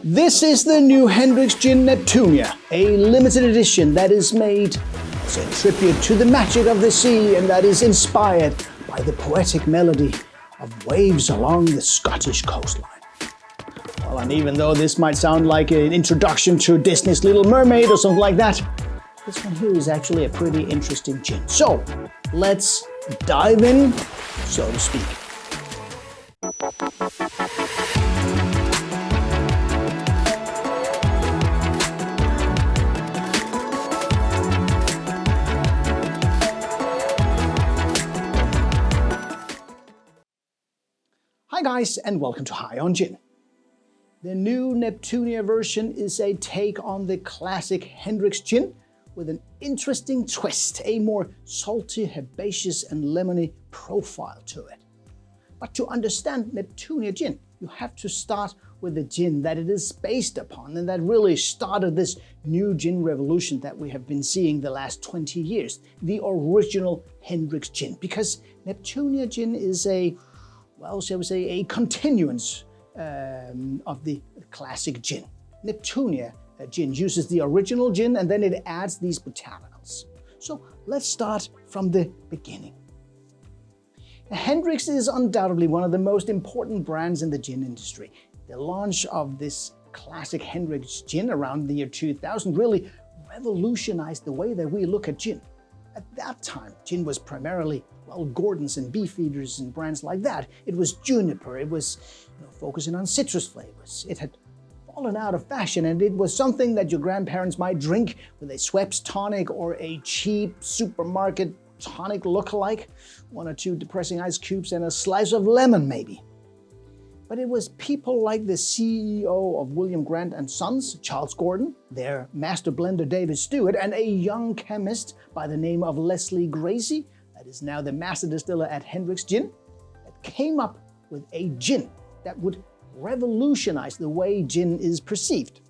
This is the new Hendricks Gin Neptunia, a limited edition that is made as a tribute to the magic of the sea and that is inspired by the poetic melody of waves along the Scottish coastline. Well, and even though this might sound like an introduction to Disney's Little Mermaid or something like that, this one here is actually a pretty interesting gin. So, let's dive in, so to speak. Hi guys, and welcome to High on Gin. The new Neptunia version is a take on the classic Hendricks Gin with an interesting twist, a more salty, herbaceous and lemony profile to it. But to understand Neptunia Gin, you have to start with the gin that it is based upon and that really started this new gin revolution that we have been seeing the last 20 years, the original Hendricks Gin. Because Neptunia Gin is a, well, shall we say, a continuance of the classic gin. Neptunia Gin uses the original gin and then it adds these botanicals. So let's start from the beginning. Hendricks is undoubtedly one of the most important brands in the gin industry. The launch of this classic Hendricks Gin around the year 2000 really revolutionized the way that we look at gin. At that time, gin was primarily, well, Gordon's and Beefeaters and brands like that. It was juniper, it was focusing on citrus flavors. It had fallen out of fashion and it was something that your grandparents might drink with a Schweppes tonic or a cheap supermarket tonic lookalike, one or two depressing ice cubes and a slice of lemon maybe. But it was people like the CEO of William Grant & Sons, Charles Gordon, their master blender David Stewart, and a young chemist by the name of Leslie Gracie, that is now the master distiller at Hendricks Gin, that came up with a gin that would revolutionize the way gin is perceived.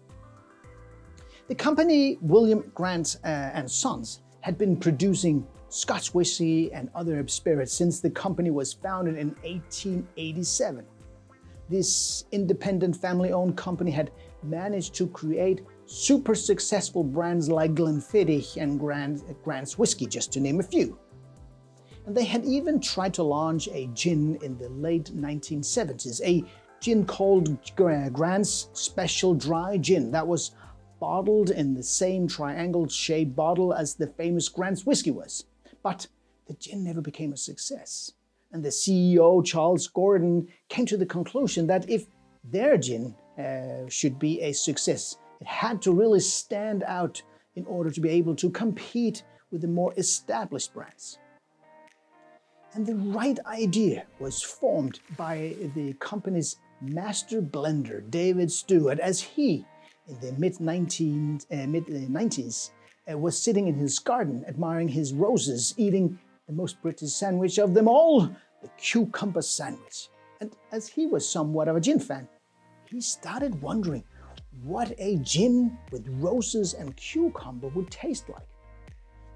The company William Grant & Sons had been producing Scotch whiskey and other spirits since the company was founded in 1887. This independent family-owned company had managed to create super successful brands like Glenfiddich and Grant's Whiskey, just to name a few. And they had even tried to launch a gin in the late 1970s, a gin called Grant's Special Dry Gin that was bottled in the same triangle-shaped bottle as the famous Grant's Whiskey was. But the gin never became a success. And the CEO, Charles Gordon, came to the conclusion that if their gin should be a success, it had to really stand out in order to be able to compete with the more established brands. And the right idea was formed by the company's master blender, David Stewart, as he, in the mid-90s, was sitting in his garden admiring his roses, eating the most British sandwich of them all, the cucumber sandwich. And as he was somewhat of a gin fan, he started wondering what a gin with roses and cucumber would taste like.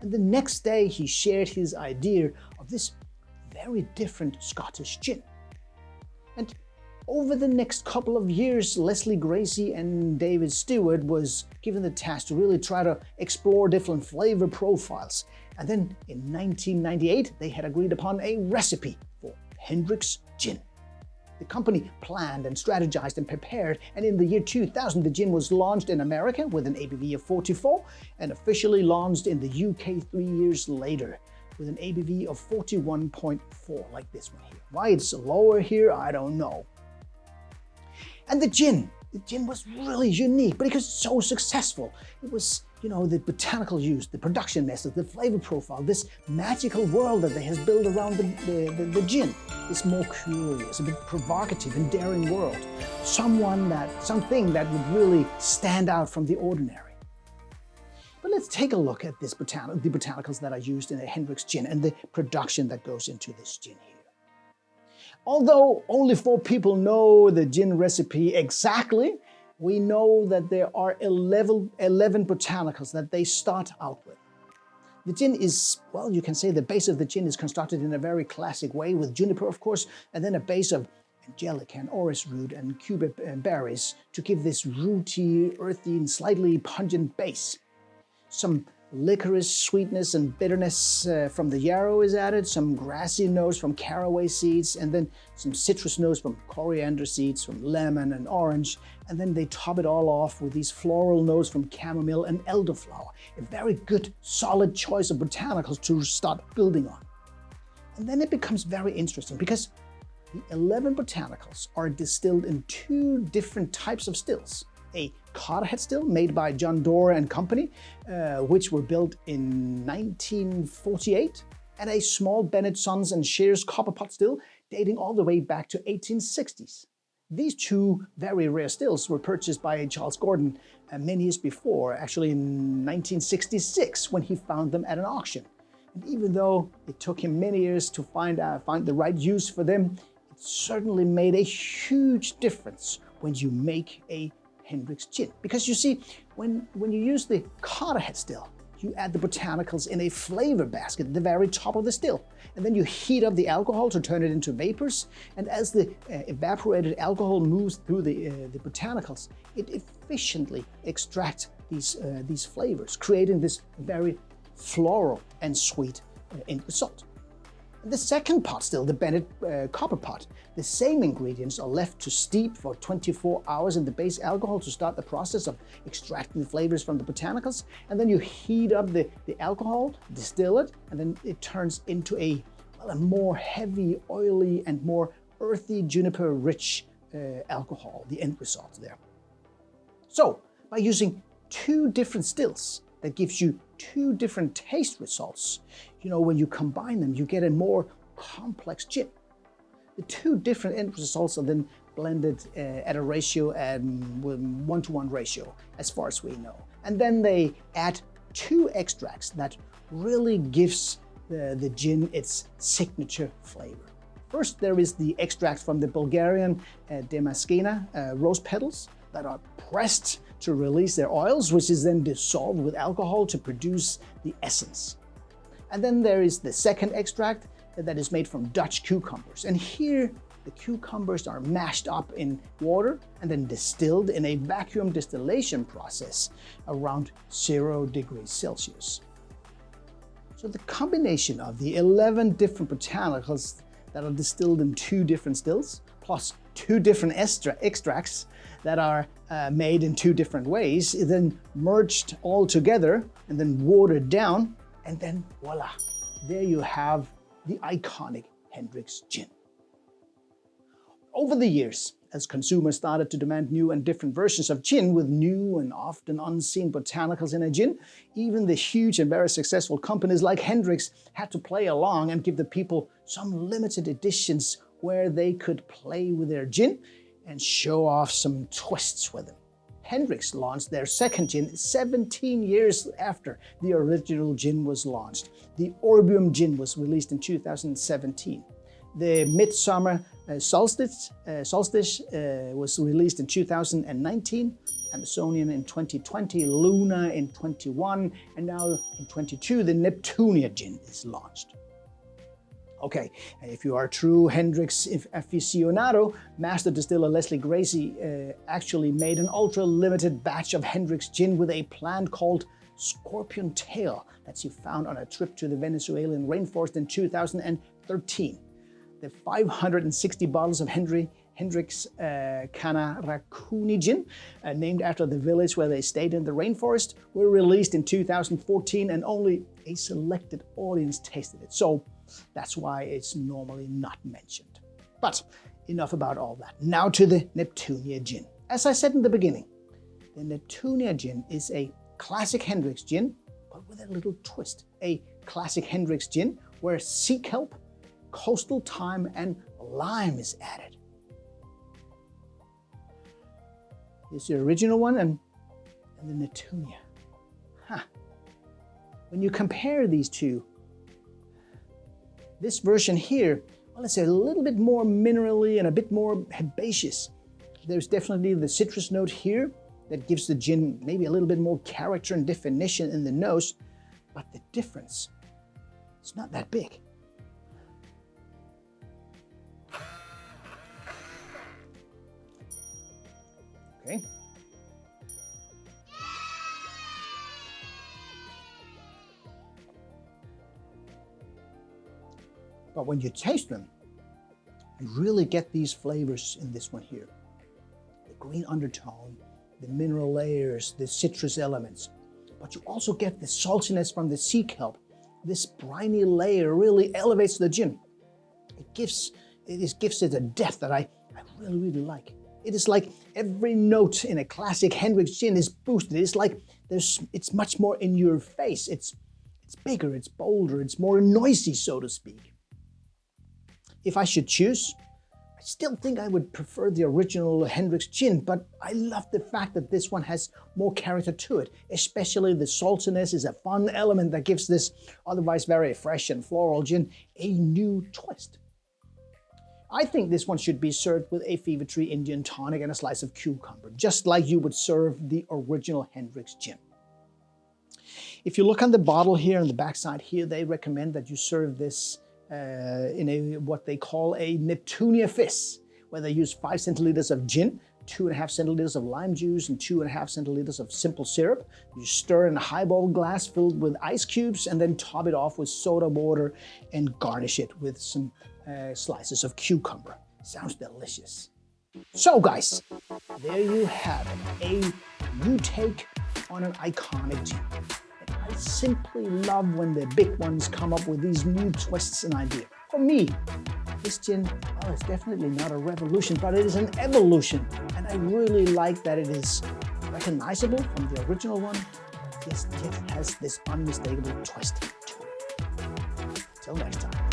And the next day he shared his idea of this very different Scottish gin. And over the next couple of years, Leslie Gracie and David Stewart was given the task to really try to explore different flavor profiles. And then in 1998, they had agreed upon a recipe for Hendricks Gin. The company planned and strategized and prepared, and in the year 2000, the gin was launched in America with an ABV of 44 and officially launched in the UK 3 years later with an ABV of 41.4, like this one here. Why it's lower here, I don't know. And the gin was really unique, but because it's so successful, it was, the botanical use, the production method, the flavor profile, this magical world that they have built around the gin, this more curious, a bit provocative and daring world, something that would really stand out from the ordinary. But let's take a look at the botanicals that are used in a Hendricks Gin and the production that goes into this gin here. Although only 4 people know the gin recipe exactly, we know that there are 11 botanicals that they start out with. The gin is, well, you can say the base of the gin is constructed in a very classic way with juniper, of course, and then a base of angelica and orris root and cubeb berries to give this rooty, earthy, and slightly pungent base. Some licorice sweetness and bitterness from the yarrow is added, some grassy notes from caraway seeds, and then some citrus notes from coriander seeds, from lemon and orange, and then they top it all off with these floral notes from chamomile and elderflower. A very good, solid choice of botanicals to start building on. And then it becomes very interesting because the 11 botanicals are distilled in 2 different types of stills. A codhead still made by John Doerr and Company, which were built in 1948, and a small Bennett Sons and Shears copper pot still dating all the way back to 1860s. These 2 very rare stills were purchased by Charles Gordon many years before, actually in 1966, when he found them at an auction. And even though it took him many years to find the right use for them, it certainly made a huge difference when you make a Hendricks Gin. Because you see, when you use the codhead still, you add the botanicals in a flavor basket at the very top of the still. And then you heat up the alcohol to turn it into vapors. And as the evaporated alcohol moves through the botanicals, it efficiently extracts these flavors, creating this very floral and sweet end result. The second pot still, the Bennett copper pot, the same ingredients are left to steep for 24 hours in the base alcohol to start the process of extracting the flavors from the botanicals, and then you heat up the alcohol, distill it, and then it turns into a more heavy, oily, and more earthy, juniper-rich alcohol, the end result there. So, by using 2 different stills, that gives you 2 different taste results. When you combine them, you get a more complex gin. The 2 different end results are then blended at a ratio, with 1-to-1 ratio, as far as we know. And then they add 2 extracts that really gives the gin its signature flavor. First, there is the extract from the Bulgarian Damascena rose petals that are pressed to release their oils, which is then dissolved with alcohol to produce the essence. And then there is the second extract that is made from Dutch cucumbers. And here the cucumbers are mashed up in water and then distilled in a vacuum distillation process around 0 degrees Celsius. So the combination of the 11 different botanicals that are distilled in 2 different stills, plus 2 different extracts that are made in 2 different ways, is then merged all together and then watered down, and then voila, there you have the iconic Hendricks Gin. Over the years, as consumers started to demand new and different versions of gin with new and often unseen botanicals in a gin, even the huge and very successful companies like Hendricks had to play along and give the people some limited editions where they could play with their gin and show off some twists with them. Hendricks launched their second gin 17 years after the original gin was launched. The Orbium Gin was released in 2017. The Midsummer Solstice was released in 2019, Amazonian in 2020, Luna in 21, and now in 22 the Neptunia Gin is launched. Okay, if you are a true Hendricks aficionado, Master Distiller Leslie Gracie actually made an ultra-limited batch of Hendricks Gin with a plant called Scorpion Tail that she found on a trip to the Venezuelan rainforest in 2013. The 560 bottles of Hendricks Kanarakuni Gin, named after the village where they stayed in the rainforest, were released in 2014 and only a selected audience tasted it. So that's why it's normally not mentioned. But enough about all that. Now to the Neptunia Gin. As I said in the beginning, the Neptunia Gin is a classic Hendricks Gin, but with a little twist. A classic Hendricks Gin where sea kelp, coastal thyme, and lime is added. Here's the original one and the Neptunia. When you compare these 2, this version here, well, it's a little bit more minerally and a bit more herbaceous. There's definitely the citrus note here that gives the gin maybe a little bit more character and definition in the nose, but the difference, it's not that big. Okay. But when you taste them, you really get these flavors in this one here. The green undertone, the mineral layers, the citrus elements. But you also get the saltiness from the sea kelp. This briny layer really elevates the gin. It gives it a depth that I really, really like. It is like every note in a classic Hendricks gin is boosted. It's like it's much more in your face. It's bigger, it's bolder, it's more noisy, so to speak. If I should choose, I still think I would prefer the original Hendricks Gin, but I love the fact that this one has more character to it. Especially the saltiness is a fun element that gives this otherwise very fresh and floral gin a new twist. I think this one should be served with a fever tree Indian tonic and a slice of cucumber, just like you would serve the original Hendricks Gin. If you look on the bottle here on the backside here, they recommend that you serve this in what they call a Neptunia Fizz, where they use 5 centiliters of gin, 2.5 centiliters of lime juice, and 2.5 centiliters of simple syrup. You stir in a highball glass filled with ice cubes and then top it off with soda water and garnish it with some slices of cucumber. Sounds delicious. So guys, there you have it, a new take on an iconic gin. I simply love when the big ones come up with these new twists and ideas. For me, this gin, well, it's definitely not a revolution, but it is an evolution. And I really like that it is recognizable from the original one. Yes, it has this unmistakable twist to it. Till next time.